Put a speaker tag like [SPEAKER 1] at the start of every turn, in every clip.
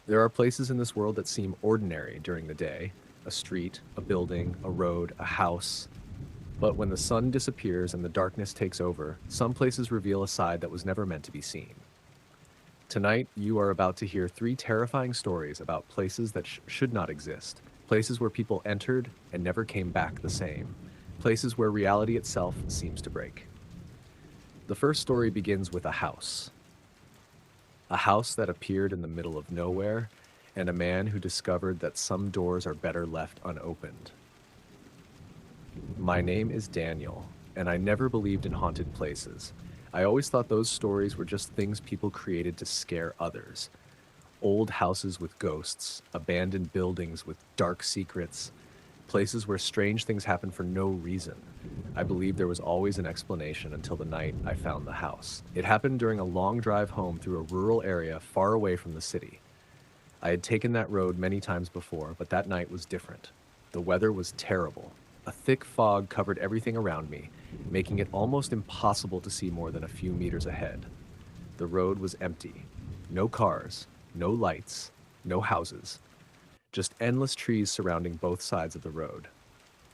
[SPEAKER 1] There are places in this world that seem ordinary during the day: a street, a building, a road, a house. But when the sun disappears and the darkness takes over, some places reveal a side that was never meant to be seen. Tonight, you are about to hear three terrifying stories about places that should not exist, places where people entered and never came back the same, places where reality itself seems to break. The first story begins with a house that appeared in the middle of nowhere, and a man who discovered that some doors are better left unopened. My name is Daniel, and I never believed in haunted places. I always thought those stories were just things people created to scare others. Old houses with ghosts, abandoned buildings with dark secrets, places where strange things happen for no reason. I believed there was always an explanation until the night I found the house. It happened during a long drive home through a rural area far away from the city. I had taken that road many times before, but that night was different. The weather was terrible. A thick fog covered everything around me, making it almost impossible to see more than a few meters ahead. The road was empty. No cars, no lights, no houses. Just endless trees surrounding both sides of the road.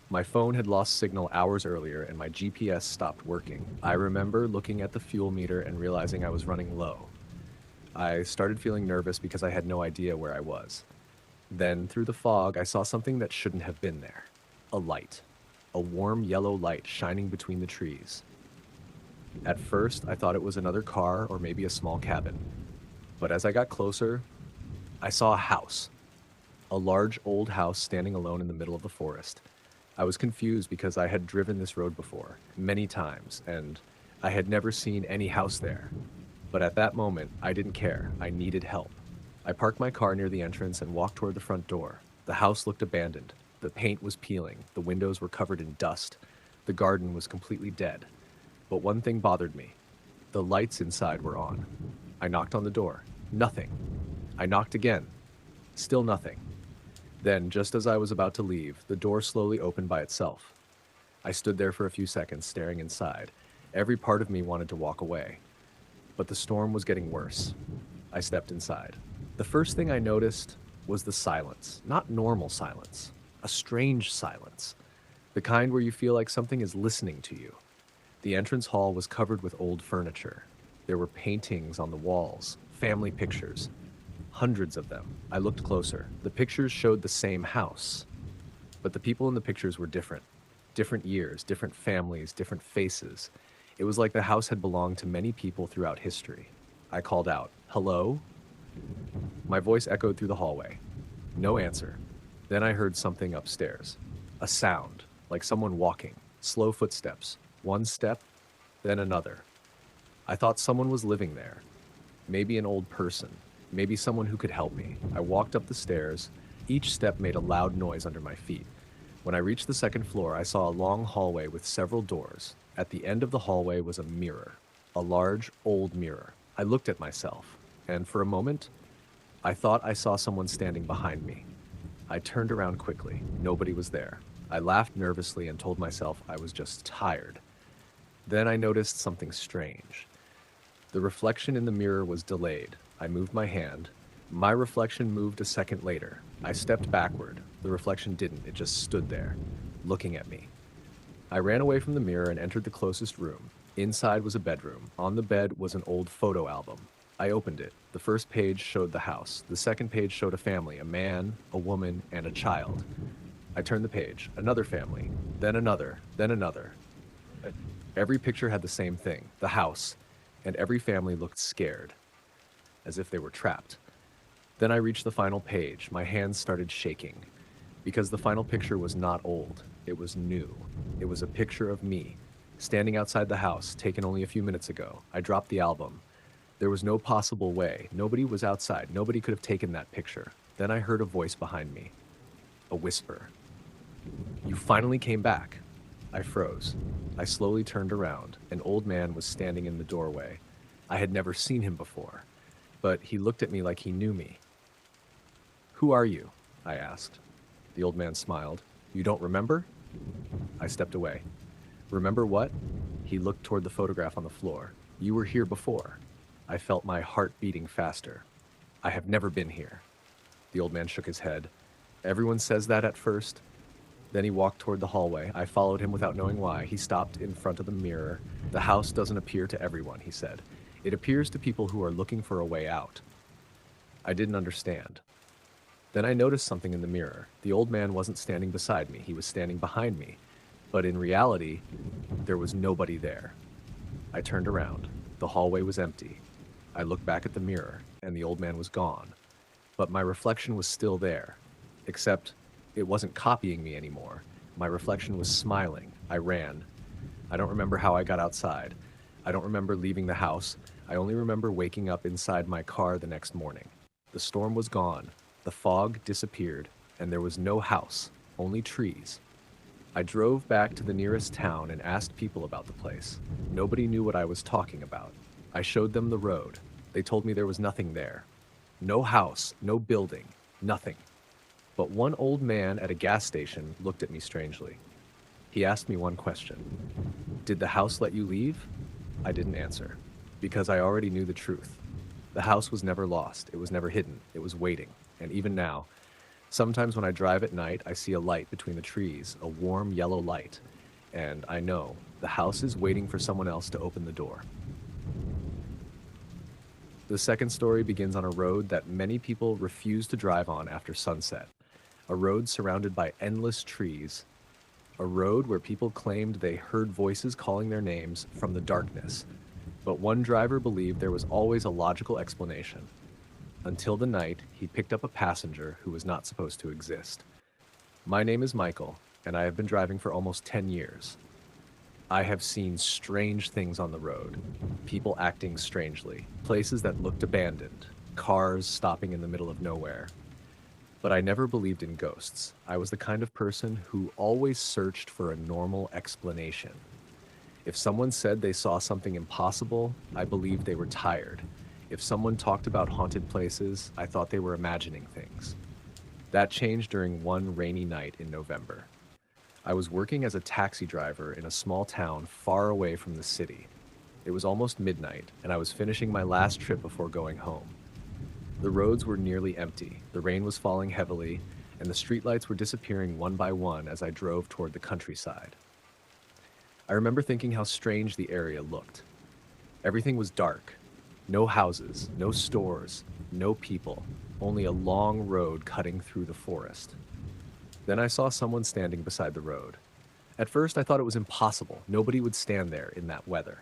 [SPEAKER 1] My phone had lost signal hours earlier and my GPS stopped working. I remember looking at the fuel meter and realizing I was running low. I started feeling nervous because I had no idea where I was. Then, through the fog, I saw something that shouldn't have been there. A light. A warm yellow light shining between the trees. At first, I thought it was another car or maybe a small cabin. But as I got closer, I saw a house. A large old house standing alone in the middle of the forest. I was confused because I had driven this road before, many times, and I had never seen any house there. But at that moment, I didn't care. I needed help. I parked my car near the entrance and walked toward the front door. The house looked abandoned. The paint was peeling. The windows were covered in dust. The garden was completely dead. But one thing bothered me. The lights inside were on. I knocked on the door. Nothing. I knocked again. Still nothing. Then, just as I was about to leave, the door slowly opened by itself. I stood there for a few seconds, staring inside. Every part of me wanted to walk away. But the storm was getting worse. I stepped inside. The first thing I noticed was the silence. Not normal silence. A strange silence. The kind where you feel like something is listening to you. The entrance hall was covered with old furniture. There were paintings on the walls, family pictures. Hundreds of them. I looked closer. The pictures showed the same house. But the people in the pictures were different. Different years, different families, different faces. It was like the house had belonged to many people throughout history. I called out, "Hello?" My voice echoed through the hallway. No answer. Then I heard something upstairs. A sound, like someone walking. Slow footsteps. One step, then another. I thought someone was living there. Maybe an old person. Maybe someone who could help me. I walked up the stairs. Each step made a loud noise under my feet. When I reached the second floor, I saw a long hallway with several doors. At the end of the hallway was a mirror. A large, old mirror. I looked at myself, and for a moment, I thought I saw someone standing behind me. I turned around quickly. Nobody was there. I laughed nervously and told myself I was just tired. Then I noticed something strange. The reflection in the mirror was delayed. I moved my hand. My reflection moved a second later. I stepped backward. The reflection didn't. It just stood there, looking at me. I ran away from the mirror and entered the closest room. Inside was a bedroom. On the bed was an old photo album. I opened it. The first page showed the house. The second page showed a family, a man, a woman, and a child. I turned the page. Another family. Then another. Then another. Every picture had the same thing, the house, and every family looked scared, as if they were trapped. Then I reached the final page. My hands started shaking, because the final picture was not old. It was new. It was a picture of me, standing outside the house, taken only a few minutes ago. I dropped the album. There was no possible way. Nobody was outside. Nobody could have taken that picture. Then I heard a voice behind me. A whisper. "You finally came back." I froze. I slowly turned around. An old man was standing in the doorway. I had never seen him before, but he looked at me like he knew me. "Who are you?" I asked. The old man smiled. "You don't remember?" I stepped away. "Remember what?" He looked toward the photograph on the floor. "You were here before." I felt my heart beating faster. "I have never been here." The old man shook his head. Everyone says that at first. Then he walked toward the hallway. I followed him without knowing why. He stopped in front of the mirror. The house doesn't appear to everyone, he said. It appears to people who are looking for a way out. I didn't understand. Then I noticed something in the mirror. The old man wasn't standing beside me. He was standing behind me. But in reality, there was nobody there. I turned around. The hallway was empty. I looked back at the mirror, and the old man was gone. But my reflection was still there. Except it wasn't copying me anymore. My reflection was smiling. I ran. I don't remember how I got outside. I don't remember leaving the house. I only remember waking up inside my car the next morning. The storm was gone. The fog disappeared, and there was no house, only trees. I drove back to the nearest town and asked people about the place. Nobody knew what I was talking about. I showed them the road. They told me there was nothing there. No house, no building, nothing. But one old man at a gas station looked at me strangely. He asked me one question. Did the house let you leave? I didn't answer, because I already knew the truth. The house was never lost. It was never hidden. It was waiting. And even now, sometimes when I drive at night, I see a light between the trees, a warm yellow light. And I know the house is waiting for someone else to open the door. The second story begins on a road that many people refuse to drive on after sunset. A road surrounded by endless trees. A road where people claimed they heard voices calling their names from the darkness. But one driver believed there was always a logical explanation. Until the night, he picked up a passenger who was not supposed to exist. My name is Michael, and I have been driving for almost 10 years. I have seen strange things on the road. People acting strangely. Places that looked abandoned. Cars stopping in the middle of nowhere. But I never believed in ghosts. I was the kind of person who always searched for a normal explanation. If someone said they saw something impossible, I believed they were tired. If someone talked about haunted places, I thought they were imagining things. That changed during one rainy night in November. I was working as a taxi driver in a small town far away from the city. It was almost midnight, and I was finishing my last trip before going home. The roads were nearly empty, the rain was falling heavily, and the streetlights were disappearing one by one as I drove toward the countryside. I remember thinking how strange the area looked. Everything was dark. No houses, no stores, no people, only a long road cutting through the forest. Then I saw someone standing beside the road. At first, I thought it was impossible. Nobody would stand there in that weather.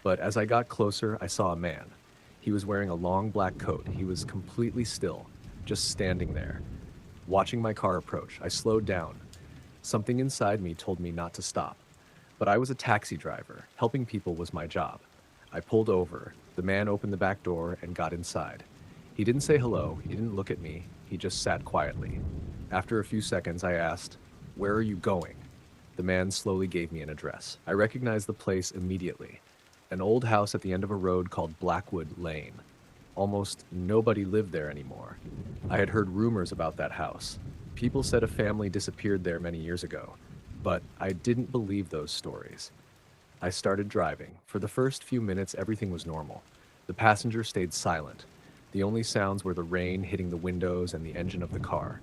[SPEAKER 1] But as I got closer, I saw a man. He was wearing a long black coat. He was completely still, just standing there. Watching my car approach, I slowed down. Something inside me told me not to stop. But I was a taxi driver. Helping people was my job. I pulled over. The man opened the back door and got inside. He didn't say hello. He didn't look at me. He just sat quietly. After a few seconds, I asked, "Where are you going?" The man slowly gave me an address. I recognized the place immediately. An old house at the end of a road called Blackwood Lane. Almost nobody lived there anymore. I had heard rumors about that house. People said a family disappeared there many years ago, but I didn't believe those stories. I started driving. For the first few minutes, everything was normal. The passenger stayed silent. The only sounds were the rain hitting the windows and the engine of the car.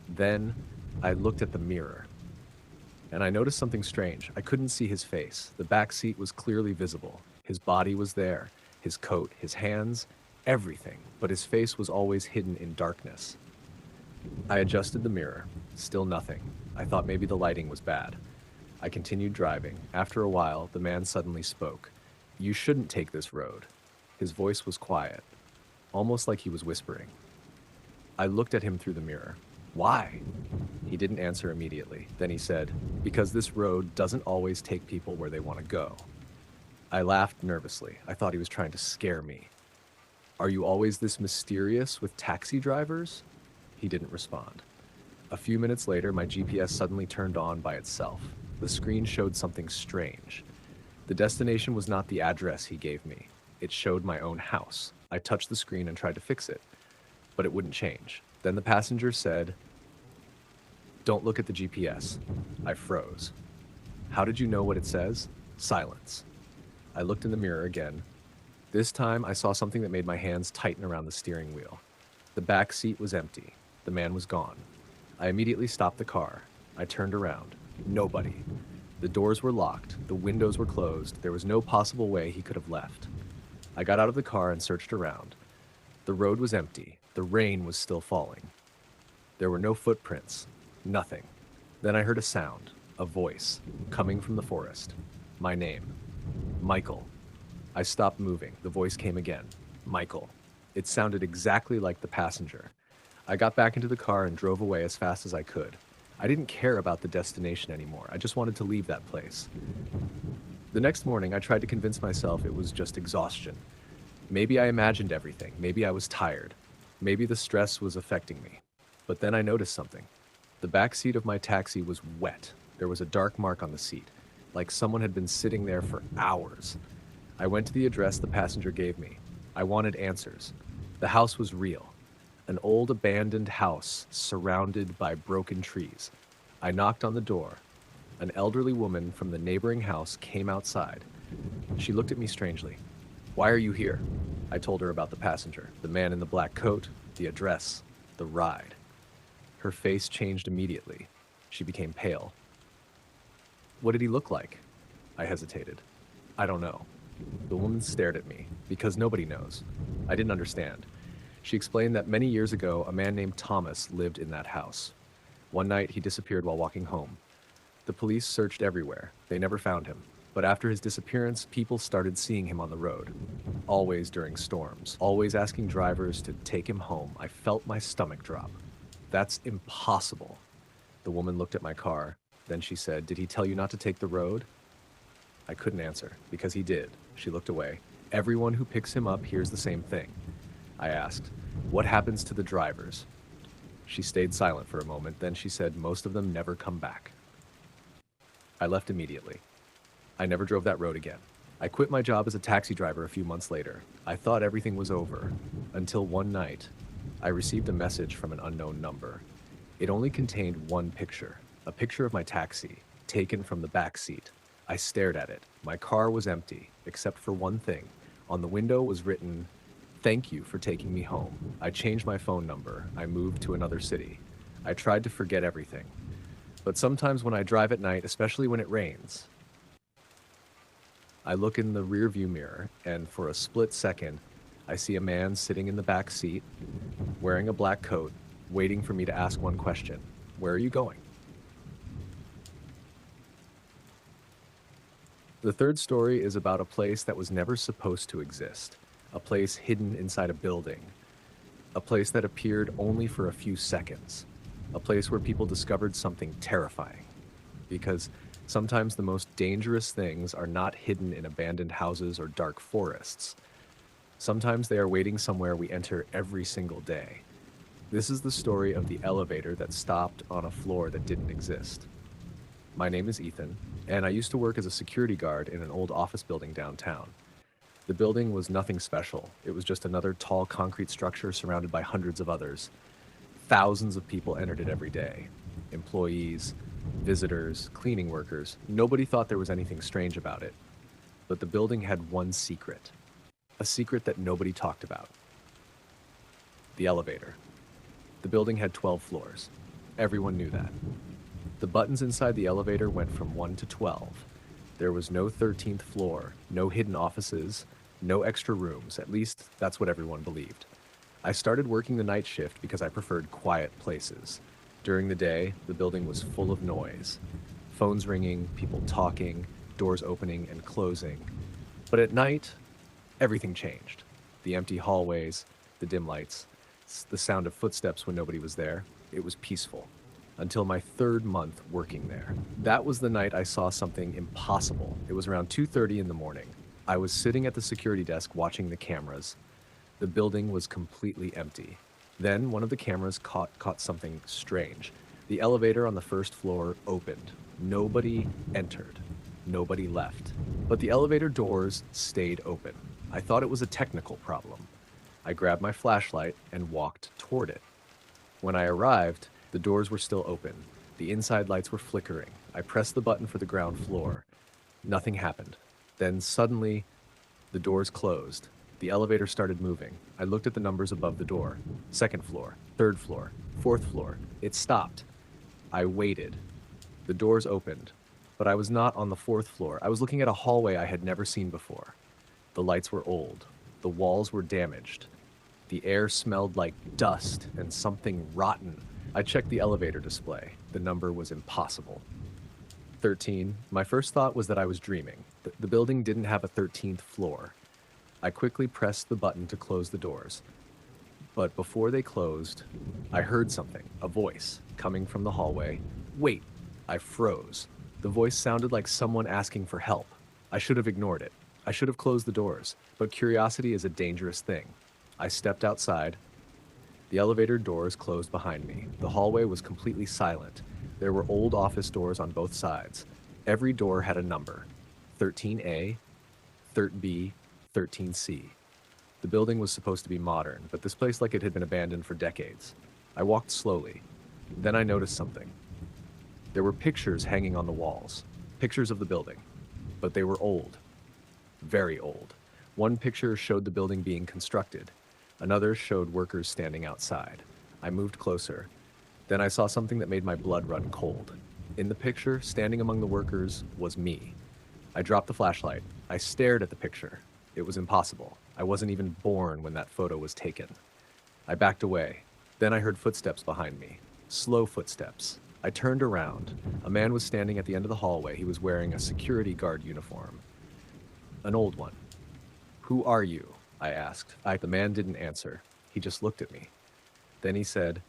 [SPEAKER 1] Then I looked at the mirror, and I noticed something strange. I couldn't see his face. The back seat was clearly visible. His body was there, his coat, his hands, everything, but his face was always hidden in darkness. I adjusted the mirror. Still nothing. I thought maybe the lighting was bad. I continued driving. After a while, the man suddenly spoke. "You shouldn't take this road." His voice was quiet, almost like he was whispering. I looked at him through the mirror. "Why?" He didn't answer immediately. Then he said, "Because this road doesn't always take people where they want to go." I laughed nervously. I thought he was trying to scare me. "Are you always this mysterious with taxi drivers?" He didn't respond. A few minutes later, my GPS suddenly turned on by itself. The screen showed something strange. The destination was not the address he gave me. It showed my own house. I touched the screen and tried to fix it, but it wouldn't change. Then the passenger said, "Don't look at the GPS." I froze. "How did you know what it says?" Silence. I looked in the mirror again. This time I saw something that made my hands tighten around the steering wheel. The back seat was empty. The man was gone. I immediately stopped the car. I turned around. Nobody. The doors were locked. The windows were closed. There was no possible way he could have left. I got out of the car and searched around. The road was empty. The rain was still falling. There were no footprints. Nothing. Then I heard a sound, a voice, coming from the forest. My name. Michael. I stopped moving. The voice came again. Michael. It sounded exactly like the passenger. I got back into the car and drove away as fast as I could. I didn't care about the destination anymore. I just wanted to leave that place. The next morning, I tried to convince myself it was just exhaustion. Maybe I imagined everything. Maybe I was tired. Maybe the stress was affecting me. But then I noticed something. The back seat of my taxi was wet. There was a dark mark on the seat, like someone had been sitting there for hours. I went to the address the passenger gave me. I wanted answers. The house was real. An old abandoned house surrounded by broken trees. I knocked on the door. An elderly woman from the neighboring house came outside. She looked at me strangely. "Why are you here?" I told her about the passenger, the man in the black coat, the address, the ride. Her face changed immediately. She became pale. "What did he look like?" I hesitated. "I don't know." The woman stared at me, because nobody knows. I didn't understand. She explained that many years ago, a man named Thomas lived in that house. One night, he disappeared while walking home. The police searched everywhere. They never found him. But after his disappearance, people started seeing him on the road. Always during storms. Always asking drivers to take him home. I felt my stomach drop. "That's impossible." The woman looked at my car. Then she said, "Did he tell you not to take the road?" I couldn't answer, because he did. She looked away. "Everyone who picks him up hears the same thing." I asked, "What happens to the drivers?" She stayed silent for a moment, then she said, "Most of them never come back." I left immediately. I never drove that road again. I quit my job as a taxi driver a few months later. I thought everything was over, until one night, I received a message from an unknown number. It only contained one picture, a picture of my taxi, taken from the back seat. I stared at it. My car was empty, except for one thing. On the window was written, "Thank you for taking me home." I changed my phone number. I moved to another city. I tried to forget everything. But sometimes when I drive at night, especially when it rains, I look in the rearview mirror, and for a split second, I see a man sitting in the back seat, wearing a black coat, waiting for me to ask one question. "Where are you going?" The third story is about a place that was never supposed to exist, a place hidden inside a building, a place that appeared only for a few seconds, a place where people discovered something terrifying. Because sometimes the most dangerous things are not hidden in abandoned houses or dark forests. Sometimes they are waiting somewhere we enter every single day. This is the story of the elevator that stopped on a floor that didn't exist. My name is Ethan, and I used to work as a security guard in an old office building downtown. The building was nothing special. It was just another tall concrete structure surrounded by hundreds of others. Thousands of people entered it every day. Employees, visitors, cleaning workers. Nobody thought there was anything strange about it. But the building had one secret. A secret that nobody talked about. The elevator. The building had 12 floors. Everyone knew that. The buttons inside the elevator went from 1 to 12. There was no 13th floor, no hidden offices, no extra rooms. At least, that's what everyone believed. I started working the night shift because I preferred quiet places. During the day, the building was full of noise. Phones ringing, people talking, doors opening and closing. But at night, everything changed. The empty hallways, the dim lights, the sound of footsteps when nobody was there. It was peaceful. Until my third month working there. That was the night I saw something impossible. It was around 2:30 in the morning. I was sitting at the security desk watching the cameras. The building was completely empty. Then one of the cameras caught something strange. The elevator on the first floor opened. Nobody entered. Nobody left. But the elevator doors stayed open. I thought it was a technical problem. I grabbed my flashlight and walked toward it. When I arrived, the doors were still open. The inside lights were flickering. I pressed the button for the ground floor. Nothing happened. Then suddenly, the doors closed. The elevator started moving. I looked at the numbers above the door. Second floor, third floor, fourth floor. It stopped. I waited. The doors opened, but I was not on the fourth floor. I was looking at a hallway I had never seen before. The lights were old. The walls were damaged. The air smelled like dust and something rotten. I checked the elevator display. The number was impossible. 13. My first thought was that I was dreaming. The building didn't have a 13th floor. I quickly pressed the button to close the doors. But before they closed, I heard something, a voice, coming from the hallway. Wait! I froze. The voice sounded like someone asking for help. I should have ignored it. I should have closed the doors, but curiosity is a dangerous thing. I stepped outside. The elevator doors closed behind me. The hallway was completely silent. There were old office doors on both sides. Every door had a number. 13A, 13B, 13C. The building was supposed to be modern, but this place like it had been abandoned for decades. I walked slowly. Then I noticed something. There were pictures hanging on the walls. Pictures of the building. But they were old. Very old. One picture showed the building being constructed. Another showed workers standing outside. I moved closer. Then I saw something that made my blood run cold. In the picture, standing among the workers, was me. I dropped the flashlight. I stared at the picture. It was impossible. I wasn't even born when that photo was taken. I backed away. Then I heard footsteps behind me. Slow footsteps. I turned around. A man was standing at the end of the hallway. He was wearing a security guard uniform. An old one. "Who are you?" I asked. The man didn't answer. He just looked at me. Then he said,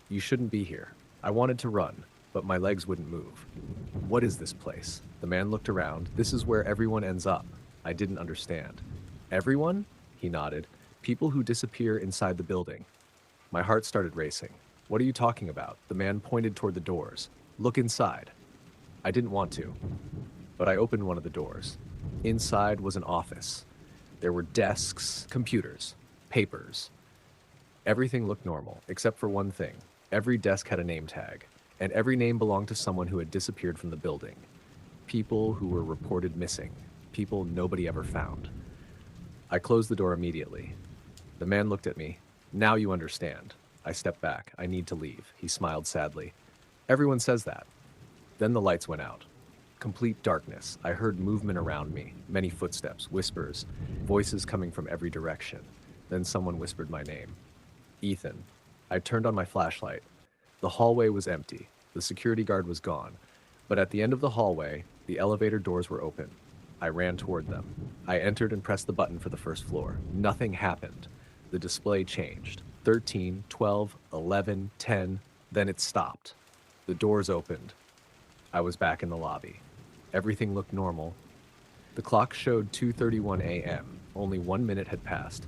[SPEAKER 1] "You shouldn't be here." I wanted to run, but my legs wouldn't move. "What is this place?" The man looked around. "This is where everyone ends up." I didn't understand. "Everyone?" He nodded. "People who disappear inside the building." My heart started racing. "What are you talking about?" The man pointed toward the doors. "Look inside." I didn't want to, but I opened one of the doors. Inside was an office. There were desks, computers, papers. Everything looked normal, except for one thing. Every desk had a name tag, and every name belonged to someone who had disappeared from the building. People who were reported missing. People nobody ever found. I closed the door immediately. The man looked at me. "Now you understand." I stepped back. "I need to leave." He smiled sadly. "Everyone says that." Then the lights went out. Complete darkness. I heard movement around me, many footsteps, whispers, voices coming from every direction. Then someone whispered my name. "Ethan." I turned on my flashlight. The hallway was empty. The security guard was gone. But at the end of the hallway, the elevator doors were open. I ran toward them. I entered and pressed the button for the first floor. Nothing happened. The display changed. 13, 12, 11, 10. Then it stopped. The doors opened. I was back in the lobby. Everything looked normal. The clock showed 2:31 a.m. Only 1 minute had passed.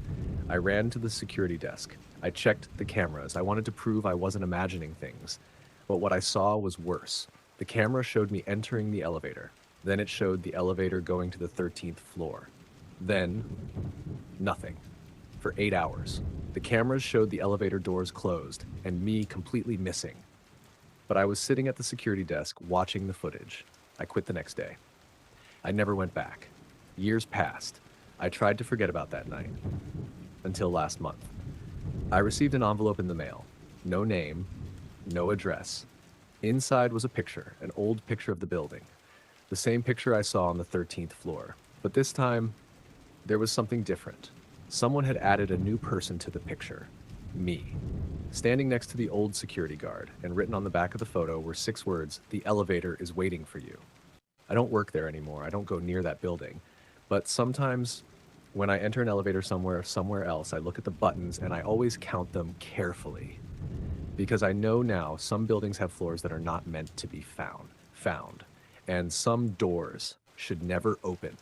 [SPEAKER 1] I ran to the security desk. I checked the cameras. I wanted to prove I wasn't imagining things. But what I saw was worse. The camera showed me entering the elevator. Then it showed the elevator going to the 13th floor. Then, nothing. For 8 hours. The cameras showed the elevator doors closed, and me completely missing. But I was sitting at the security desk watching the footage. I quit the next day. I never went back. Years passed. I tried to forget about that night. Until last month. I received an envelope in the mail. No name, no address. Inside was a picture, an old picture of the building. The same picture I saw on the 13th floor. But this time, there was something different. Someone had added a new person to the picture. Me. Standing next to the old security guard, and written on the back of the photo were 6 words, "The elevator is waiting for you." I don't work there anymore. I don't go near that building. But sometimes, when I enter an elevator somewhere else, I look at the buttons and I always count them carefully. Because I know now some buildings have floors that are not meant to be found. And some doors should never open.